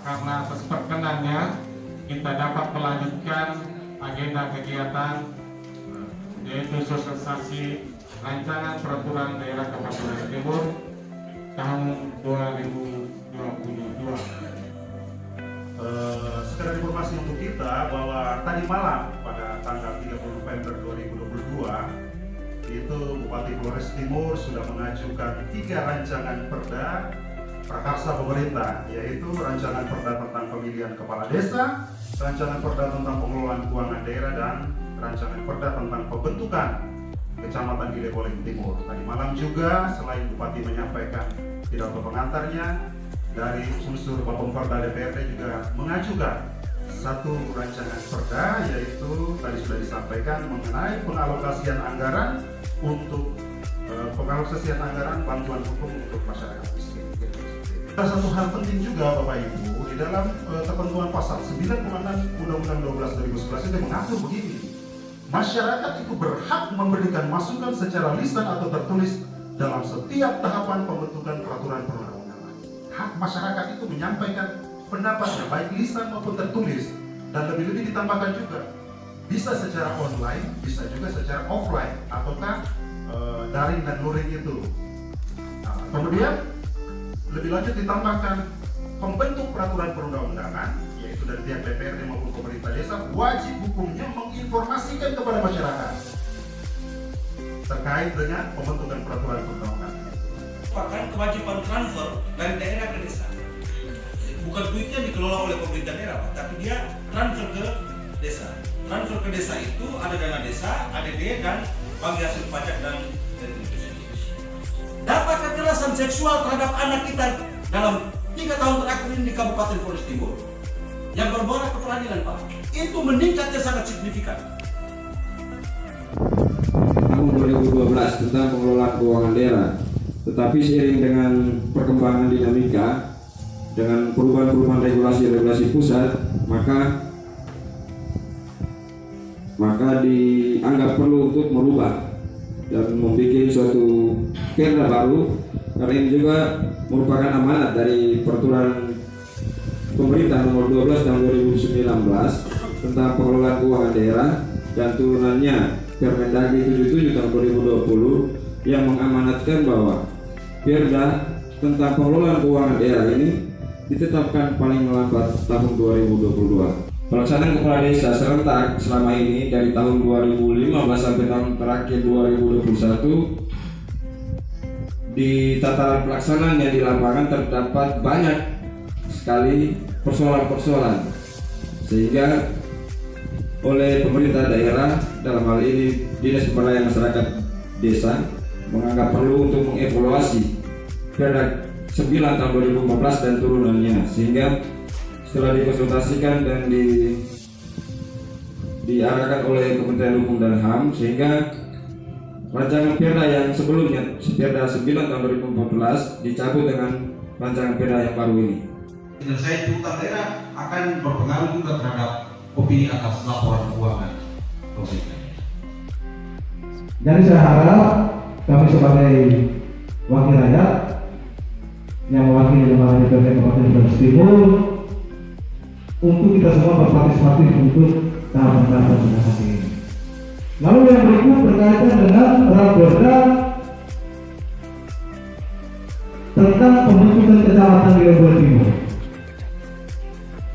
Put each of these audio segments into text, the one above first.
Karena atas perkenannya kita dapat melanjutkan agenda kegiatan yaitu sosialisasi rancangan peraturan daerah Kabupaten Timur tahun 2022. Sekedar informasi untuk kita bahwa tadi malam pada tanggal 30 November 2022 itu Bupati Flores Timur sudah mengajukan 3 rancangan perda prakarsa pemerintah, yaitu rancangan perda tentang pemilihan kepala desa, rancangan perda tentang pengelolaan keuangan daerah, dan rancangan perda tentang pembentukan Kecamatan Gileboleng Timur. Tadi malam juga selain Bupati menyampaikan pidato pengantarnya, dari unsur Bapemperda DPRD juga mengajukan 1 rancangan perda, yaitu tadi sudah disampaikan mengenai pengalokasian anggaran untuk pengalokasian anggaran bantuan hukum untuk masyarakat miskin. Ada satu hal penting juga Bapak Ibu, di dalam ketentuan pasal 96 Undang-Undang 12 2011 itu mengatur begini: masyarakat itu berhak memberikan masukan secara lisan atau tertulis dalam setiap tahapan pembentukan peraturan perundang-undangan. Hak masyarakat itu menyampaikan pendapatnya baik lisan maupun tertulis, dan lebih-lebih ditambahkan juga bisa secara online, bisa juga secara offline ataukah daring dan luring itu. Nah, kemudian lebih lanjut ditambahkan pembentuk peraturan perundang-undangan, yaitu dari pihak DPRD maupun pemerintah desa, wajib hukumnya menginformasikan kepada masyarakat terkait dengan pembentukan peraturan perundang-undangan. Merupakan kewajiban transfer dari daerah ke desa. Bukan duitnya dikelola oleh pemerintah daerah, Pak, tapi dia transfer ke desa. Transfer ke desa itu ada dana desa, ADD, dan bagi hasil pajak dan dapat kekerasan seksual terhadap anak kita dalam 3 tahun terakhir ini di Kabupaten Flores Timur yang bermuara ke peradilan, Pak, itu meningkatnya sangat signifikan. Tahun 2012 tentang pengelolaan keuangan daerah, tetapi seiring dengan perkembangan dinamika dengan perubahan-perubahan regulasi pusat, maka dianggap perlu untuk merubah dan membuat suatu perda baru, karena ini juga merupakan amanat dari peraturan pemerintah nomor 12 tahun 2019 tentang pengelolaan keuangan daerah dan turunannya Permendagri 77 tahun 2020 yang mengamanatkan bahwa perda tentang pengelolaan keuangan daerah ini ditetapkan paling lambat tahun 2022. Pelaksanaan kepala desa serentak selama ini dari tahun 2015 sampai tahun terakhir 2021, di tataran pelaksanaan yang di lapangan terdapat banyak sekali persoalan-persoalan, sehingga oleh pemerintah daerah dalam hal ini Dinas Pemberdayaan Masyarakat Desa menganggap perlu untuk mengevaluasi Perda 9 tahun 2015 dan turunannya, sehingga setelah dikonsultasikan dan diarahkan oleh Kementerian Hukum dan HAM, sehingga rancangan Perda yang sebelumnya Perda 9 tahun 2014 dicabut dengan rancangan Perda yang baru ini. Dan saya itu utang daerah akan berpengaruh juga terhadap opini atas laporan keuangan pemerintah. Jadi saya harap kami sebagai wakil rakyat yang mewakili lembaga DPRD Kabupaten Brebes Timur untuk kita semua berpartisipasi untuk tahapan-tahapan legislasi ini. Lalu yang berikut berkaitan dengan Raperda tentang pembentukan kecamatan di Brebes Timur.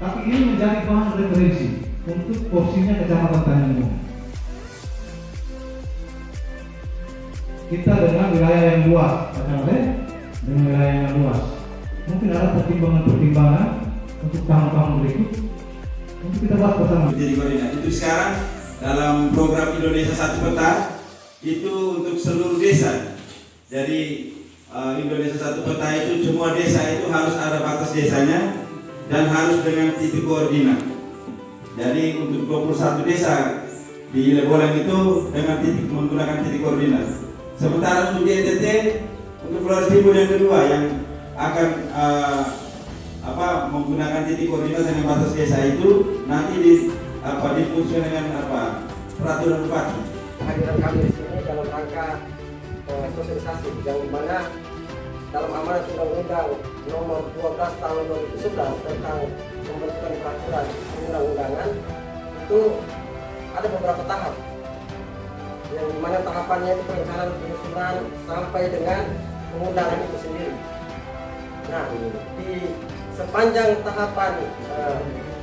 Tapi ini menjadi bahan referensi untuk porsinya kecamatan Tanjung. Kita dengan wilayah yang luas, dengan wilayah yang luas, mungkin ada pertimbangan-pertimbangan untuk tahun-tahun berikut untuk kita bahas bersama. Jadi koordinasi itu sekarang dalam program Indonesia Satu Peta itu untuk seluruh desa. Jadi Indonesia Satu Peta itu semua desa itu harus ada batas desanya dan harus dengan titik koordinat. Jadi untuk 21 desa di Leboleng itu dengan titik menggunakan titik koordinat. Sementara untuk di NTT untuk Flores Timur yang kedua yang akan menggunakan titik koordinat dengan batas desa itu nanti difungsikan dengan peraturan bupati. Kehadiran kami di sini dalam rangka sosialisasi yang dimana dalam amanat Undang-Undang Nomor 12 Tahun 2011 tentang pembentukan peraturan perundang-undangan itu ada beberapa tahap, yang dimana tahapannya itu perencanaan penyusunan sampai dengan pengundangan itu sendiri. Nah, di sepanjang tahapan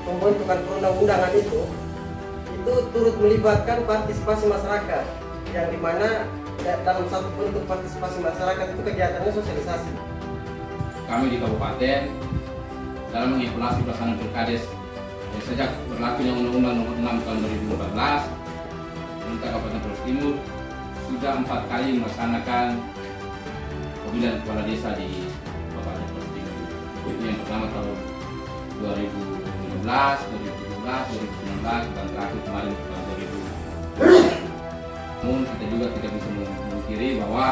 pembentukan perundang-undangan itu turut melibatkan partisipasi masyarakat, yang dimana dalam satu bentuk partisipasi masyarakat itu kegiatannya sosialisasi. Kami di kabupaten dalam mengevaluasi pelaksanaan Pilkades sejak berlakunya Undang-Undang Nomor 6 Tahun 2014, pemerintah Kabupaten Brebes Timur sudah 4 kali melaksanakan pemilihan kepala desa di Kabupaten Brebes Timur. Itu yang pertama tahun 2015, 2017, 2019 dan terakhir kemarin tahun 2020. Namun kita juga tidak bisa memungkiri bahwa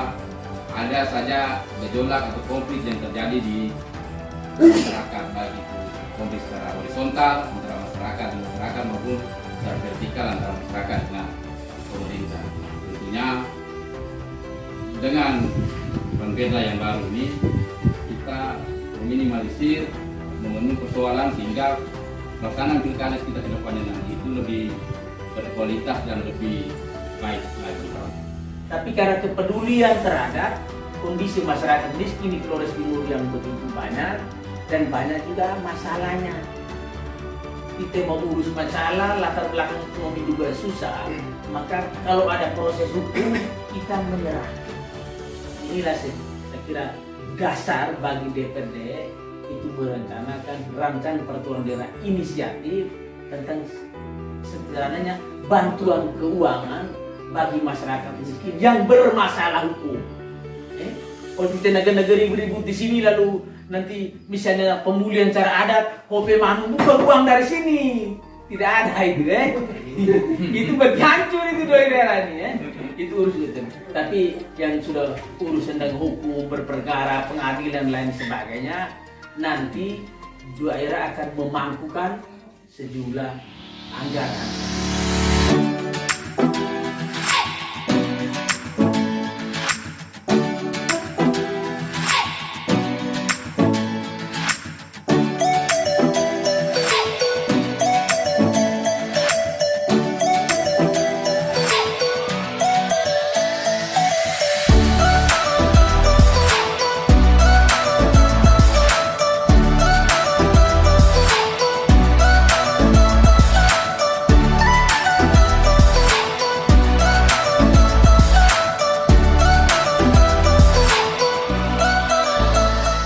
ada saja gejolak atau konflik yang terjadi di masyarakat, baik itu konflik secara horizontal antara masyarakat dan masyarakat maupun secara vertikal antara masyarakat dengan pemerintah. Tentunya dengan Perda yang baru ini kita meminimalisir, memenuhi persoalan sehingga pelaksanaan pilkada kita ke depannya nanti itu lebih berkualitas dan lebih baik lagi. Tapi karena kepedulian terhadap kondisi masyarakat miskin di Flores Timur yang begitu banyak dan banyak juga masalahnya, kita mau urus masalah latar belakang ekonomi juga susah, maka kalau ada proses hukum kita menyerah. Inilah saya kira dasar bagi DPRD itu merencanakan rancangan peraturan daerah inisiatif tentang sederhananya bantuan keuangan bagi masyarakat miskin yang bermasalah hukum. Kalau kita negara-negara beribut di sini lalu nanti misalnya pemulihan cara adat, kopi manu bukan uang dari sini, tidak ada itu itu berhancur itu daerah ini itu urusan. Tapi yang sudah urusan dengan hukum, berperkara, pengadilan lain sebagainya, nanti daerah akan memangkukan sejumlah anggaran.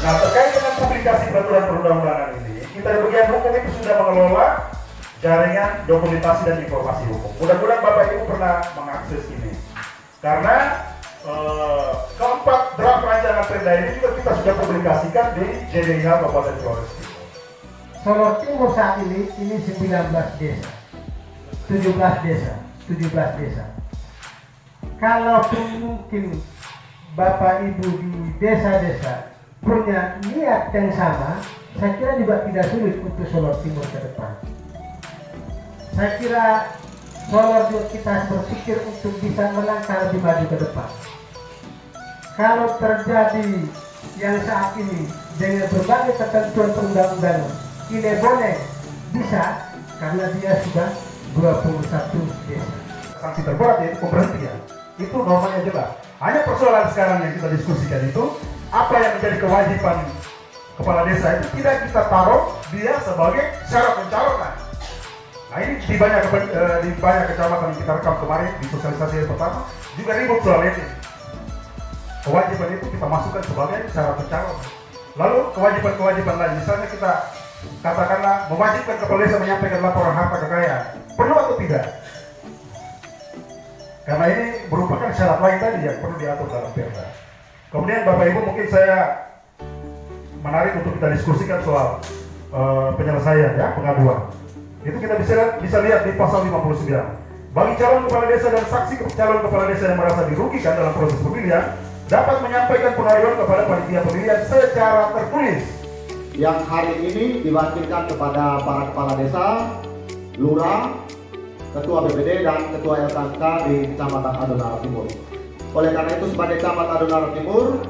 Nah, terkait dengan publikasi peraturan perundang-undangan ini, kita di bagian hukum itu sudah mengelola jaringan dokumentasi dan informasi hukum. Mudah-mudahan Bapak Ibu pernah mengakses ini. Karena keempat draft rancangan perda ini juga kita sudah publikasikan di JDIH Kabupaten Flores Timur. Solor Timur saat ini 19 desa, 17 desa. Kalaupun mungkin Bapak Ibu di desa-desa punya niat yang sama, saya kira juga tidak sulit untuk Solor Timur ke depan. Saya kira Solor juga kita berpikir untuk bisa melangkah lebih maju ke depan. Kalau terjadi yang saat ini dengan berbagai ketentuan perundang-undangan, ini boleh bisa karena dia sudah 21 desa. Sanksi terberat yaitu pemberhentian. Itu normanya jelas. Hanya persoalan sekarang yang kita diskusikan itu, apa yang menjadi kewajiban kepala desa itu tidak kita taruh dia sebagai syarat pencalonan. Nah ini di banyak kecamatan yang kita rekam kemarin di sosialisasi yang pertama juga ribut soal ini. Kewajiban itu kita masukkan sebagai syarat pencalonan. Lalu kewajiban lain, misalnya kita katakanlah mewajibkan kepala desa menyampaikan laporan harta kekayaan, perlu atau tidak? Karena ini merupakan syarat lain tadi yang perlu diatur dalam perda. Kemudian Bapak Ibu mungkin saya menarik untuk kita diskusikan soal penyelesaian ya, pengaduan. Itu kita bisa lihat di pasal 59. Bagi calon kepala desa dan saksi calon kepala desa yang merasa dirugikan dalam proses pemilihan dapat menyampaikan pengaduan kepada panitia pemilihan secara tertulis. Yang hari ini diwakilkan kepada para kepala desa, lurah, ketua BPD dan ketua LKK di Kecamatan Adonara Timur. Oleh karena itu sebagai Camat Adonara Timur,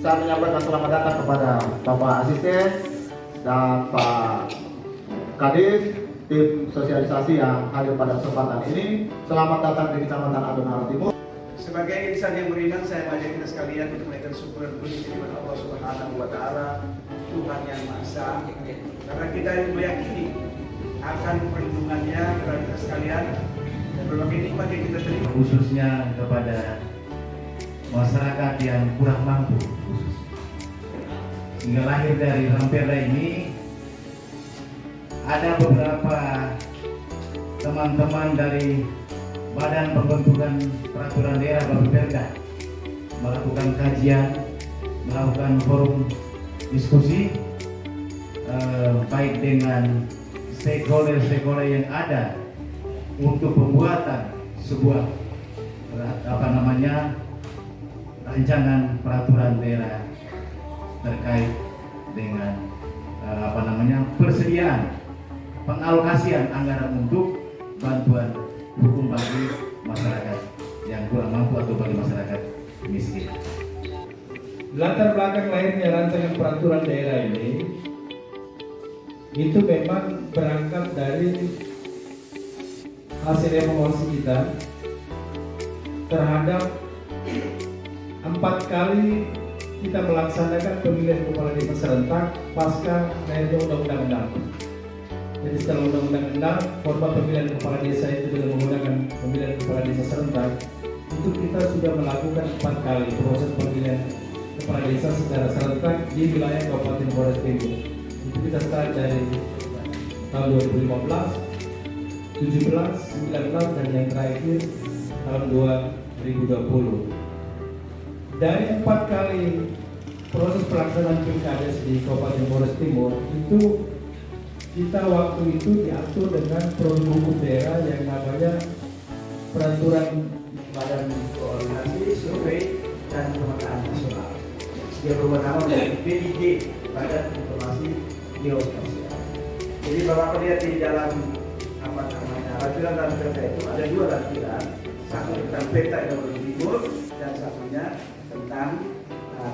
saya menyampaikan selamat datang kepada Bapak Asisten dan Pak Kadis, tim sosialisasi yang hadir pada kesempatan ini. Selamat datang di Kecamatan Adonara Timur. Sebagai insan yang beriman, saya mengajak kita sekalian untuk menaikkan syukur dan puji kepada Allah Subhanahu wa Ta'ala, Tuhan yang Maha Esa, karena kita meyakini akan perlindungannya kepada kita sekalian dan berbagai nikmat yang kita terima, khususnya kepada masyarakat yang kurang mampu, sehingga lahir dari Ramperda ini ada beberapa teman-teman dari Badan Pembentukan Peraturan Daerah Bapeda melakukan kajian, melakukan forum diskusi baik dengan stakeholder yang ada untuk pembuatan sebuah rancangan peraturan daerah terkait dengan persediaan pengalokasian anggaran untuk bantuan hukum bagi masyarakat yang kurang mampu atau bagi masyarakat miskin. Latar belakang lahirnya rancangan peraturan daerah ini itu memang berangkat dari hasil evaluasi kita terhadap 4 kali kita melaksanakan pemilihan kepala desa serentak pasca lahirnya Undang-Undang 6. Jadi setelah Undang-Undang 6, format pemilihan kepala desa itu dengan menggunakan pemilihan kepala desa serentak, itu kita sudah melakukan 4 kali proses pemilihan kepala desa secara serentak di wilayah Kabupaten Flores Timur. Itu kita start dari tahun 2015, 17, 19 dan yang terakhir tahun 2020. Dari 4 kali proses pelaksanaan pilkades di Kabupaten Flores Timur itu kita waktu itu diatur dengan produk hukum daerah yang namanya Peraturan Badan Koordinasi Survei dan Pemetaan Nasional. Dia berubah nama menjadi BIG, Badan Informasi Geospasial. Jadi Bapak lihat di dalam lampiran dan peta itu ada 2 lampiran, satu tentang peta Indonesia Timur dan satunya tentang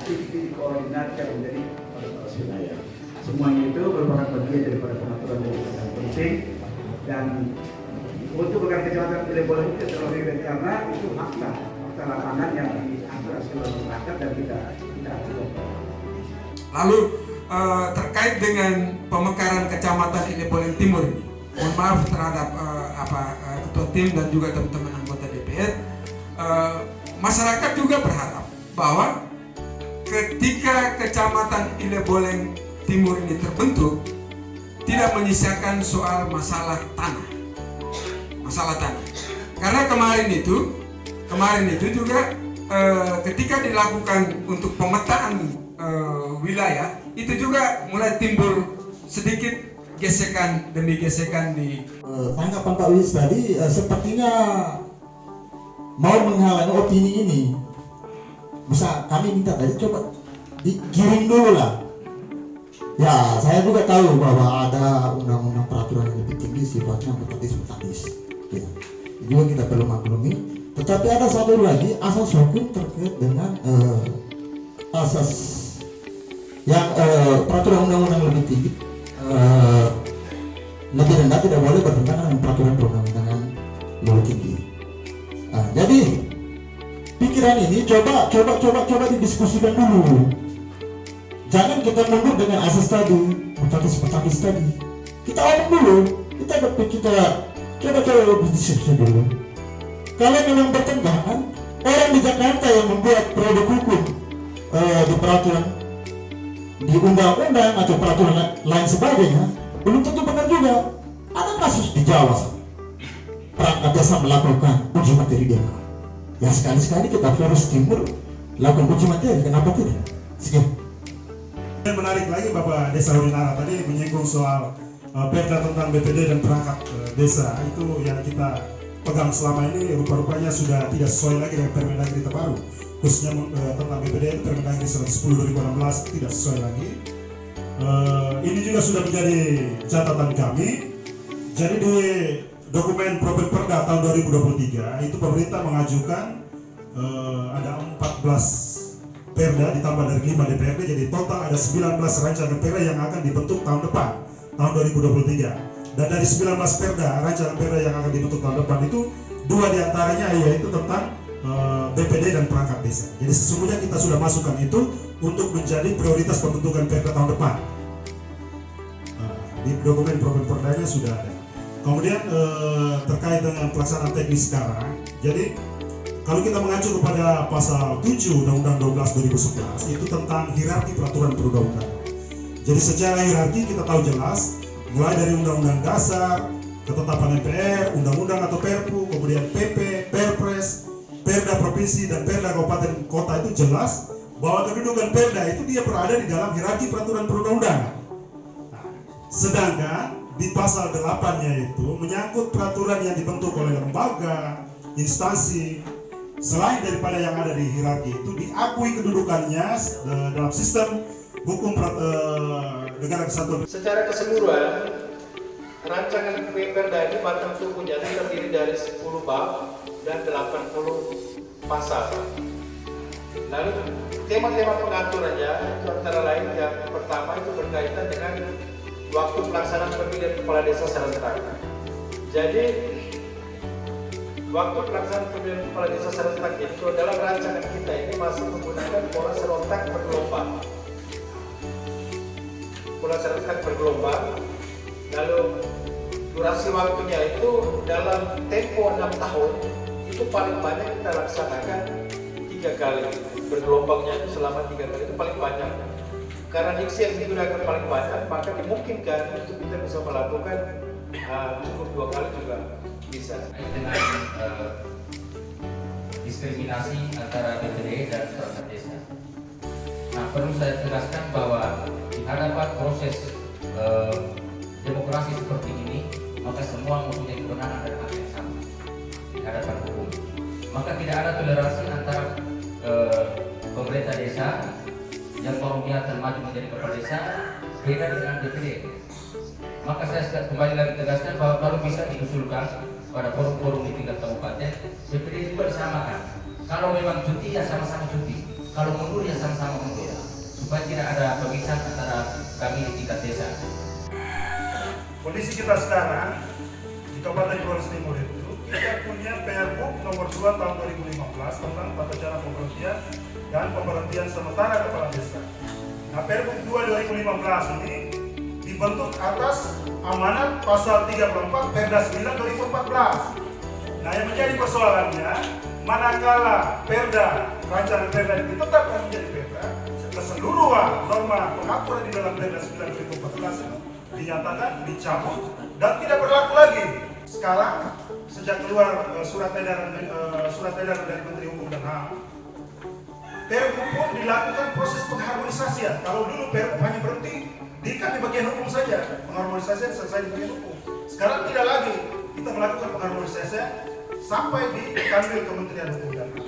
titik-titik koordinat yang menjadi orientasi wilayah. Semuanya itu merupakan bagian daripada pengaturan yang penting dan untuk berbagai kecamatan tidak boleh itu terlalu ribet karena itu fakta lapangan yang diaturasi oleh masyarakat dan kita atur. Lalu terkait dengan pemekaran kecamatan Ilebolen Timur ini, mohon maaf terhadap ketua tim dan juga teman-teman anggota DPR, masyarakat juga berharap bahwa ketika kecamatan Ilebolen Timur ini terbentuk, tidak menyisakan soal masalah tanah. Karena kemarin itu juga ketika dilakukan untuk pemetaan wilayah, itu juga mulai timbul sedikit gesekan demi gesekan di tanggapan Pak Wis tadi sepertinya mau menghalangi opini ini. Bisa kami minta tadi coba dikirim dulu lah. Ya, saya juga tahu bahwa ada undang-undang peraturan yang lebih tinggi sifatnya mutatis. Ya, juga kita perlu maklumi. Tetapi ada satu lagi asas hukum terkait dengan asas yang peraturan undang-undang lebih tinggi, lebih rendah tidak boleh bertentangan dengan peraturan perundang-undangan lebih tinggi. Nah, jadi pikiran ini coba didiskusikan dulu. Jangan kita mundur dengan asas tadi, mutatis tadi. Kita omong dulu, kita coba berdiskusi dulu. Kalau memang bertentangan, orang di Jakarta yang membuat produk hukum di peraturan, di undang-undang atau peraturan lain sebagainya, belum tentu benar juga. Ada kasus di Jawa, perangkat desa melakukan uji materi DMK. Ya sekali-sekali kita Flores Timur lakukan uji materi, kenapa tidak? Sekian. Yang menarik lagi Bapak Desa Urinara tadi menyinggung soal perda tentang BPD dan perangkat desa. Itu yang kita pegang selama ini rupa-rupanya sudah tidak sesuai lagi dengan Permendagri terbaru, khususnya tentang BPD itu Permendagri 110 2016 tidak sesuai lagi. Ini juga sudah menjadi catatan kami. Jadi di dokumen Perda tahun 2023 itu pemerintah mengajukan ada 14 perda ditambah dari 5 DPRD, jadi total ada 19 rancangan perda yang akan dibentuk tahun depan, tahun 2023. Dan dari 19 perda, rancangan perda yang akan dibentuk tahun depan itu 2 diantaranya yaitu tentang BPD dan perangkat desa. Jadi sesungguhnya kita sudah masukkan itu untuk menjadi prioritas pembentukan perda tahun depan. Di dokumen perdanya sudah ada. Kemudian terkait dengan pelaksanaan teknis sekarang, jadi kalau kita mengacu kepada pasal 7 Undang-Undang 12 2011 itu tentang hierarki peraturan perundang-undangan. Jadi secara hierarki kita tahu jelas, mulai dari Undang-Undang Dasar, Ketetapan MPR, Undang-Undang atau Perpu, kemudian PP, Perpres, Perda Provinsi dan Perda Kabupaten Kota itu jelas bahwa kedudukan Perda itu dia berada di dalam hierarki peraturan perundang-undangan. Nah, sedangkan di pasal 8-nya itu menyangkut peraturan yang dibentuk oleh lembaga, instansi, selain daripada yang ada di hierarki itu diakui kedudukannya dalam sistem hukum negara kesatuan. Secara keseluruhan, rancangan Perda ini batang tubuhnya terdiri dari 10 bab dan 80 pasal. Lalu tema-tema pengaturannya itu antara lain yang pertama itu berkaitan dengan waktu pelaksanaan pemilihan kepala desa secara serentak. Jadi waktu pelaksanaan pemilihan kepala desa serentak itu dalam rancangan kita ini masih menggunakan pola serentak bergelombang. Pola serentak bergelombang, lalu durasi waktunya itu dalam tempo 6 tahun itu paling banyak kita laksanakan 3 kali. Bergelombangnya itu selama 3 kali itu paling banyak. Karena diksi yang digunakan paling banyak, maka dimungkinkan untuk kita bisa melakukan cukup 2 kali juga bisa. Dengan diskriminasi antara BPD dan perangkat desa. Nah, perlu saya tegaskan bahwa di hadapan proses demokrasi seperti ini, maka semua mempunyai kewenangan dan hak yang sama di hadapan hukum. Maka tidak ada toleransi antara pemerintah desa yang mau niatan maju menjadi kepala desa beda dengan DPD. Maka saya kembali lagi tegaskan bahwa kalau bisa diusulkan pada forum-forum di tingkat kabupaten, BPD juga disamakan. Kalau memang cuti ya sama-sama cuti, kalau mundur ya sama-sama mundur, supaya tidak ada pemisahan antara kami di tingkat desa. Kondisi kita sekarang di Kabupaten Flores Timur itu kita punya Pergub nomor 2 tahun 2015 tentang tata cara pemberhentian dan pemberhentian sementara kepala desa. Nah, Pergub 2 2015 ini dibentuk atas amanat pasal 34 Perda 9 2014. Nah, yang menjadi persoalannya, manakala Perda, rancangan Perda ini ditetapkan menjadi Perda, keseluruhan norma pengaturan di dalam Perda 9 2014 itu dinyatakan dicabut dan tidak berlaku lagi. Sekarang sejak keluar surat edaran dari Menteri Hukum dan HAM, Perpu pun dilakukan proses pengharmonisasian. Kalau dulu Perpu hanya berhenti di bagian hukum saja, pengharmonisasian selesai di bagian hukum. Sekarang tidak lagi, kita melakukan pengharmonisasian sampai di kanwil Kementerian Hukum dan HAM.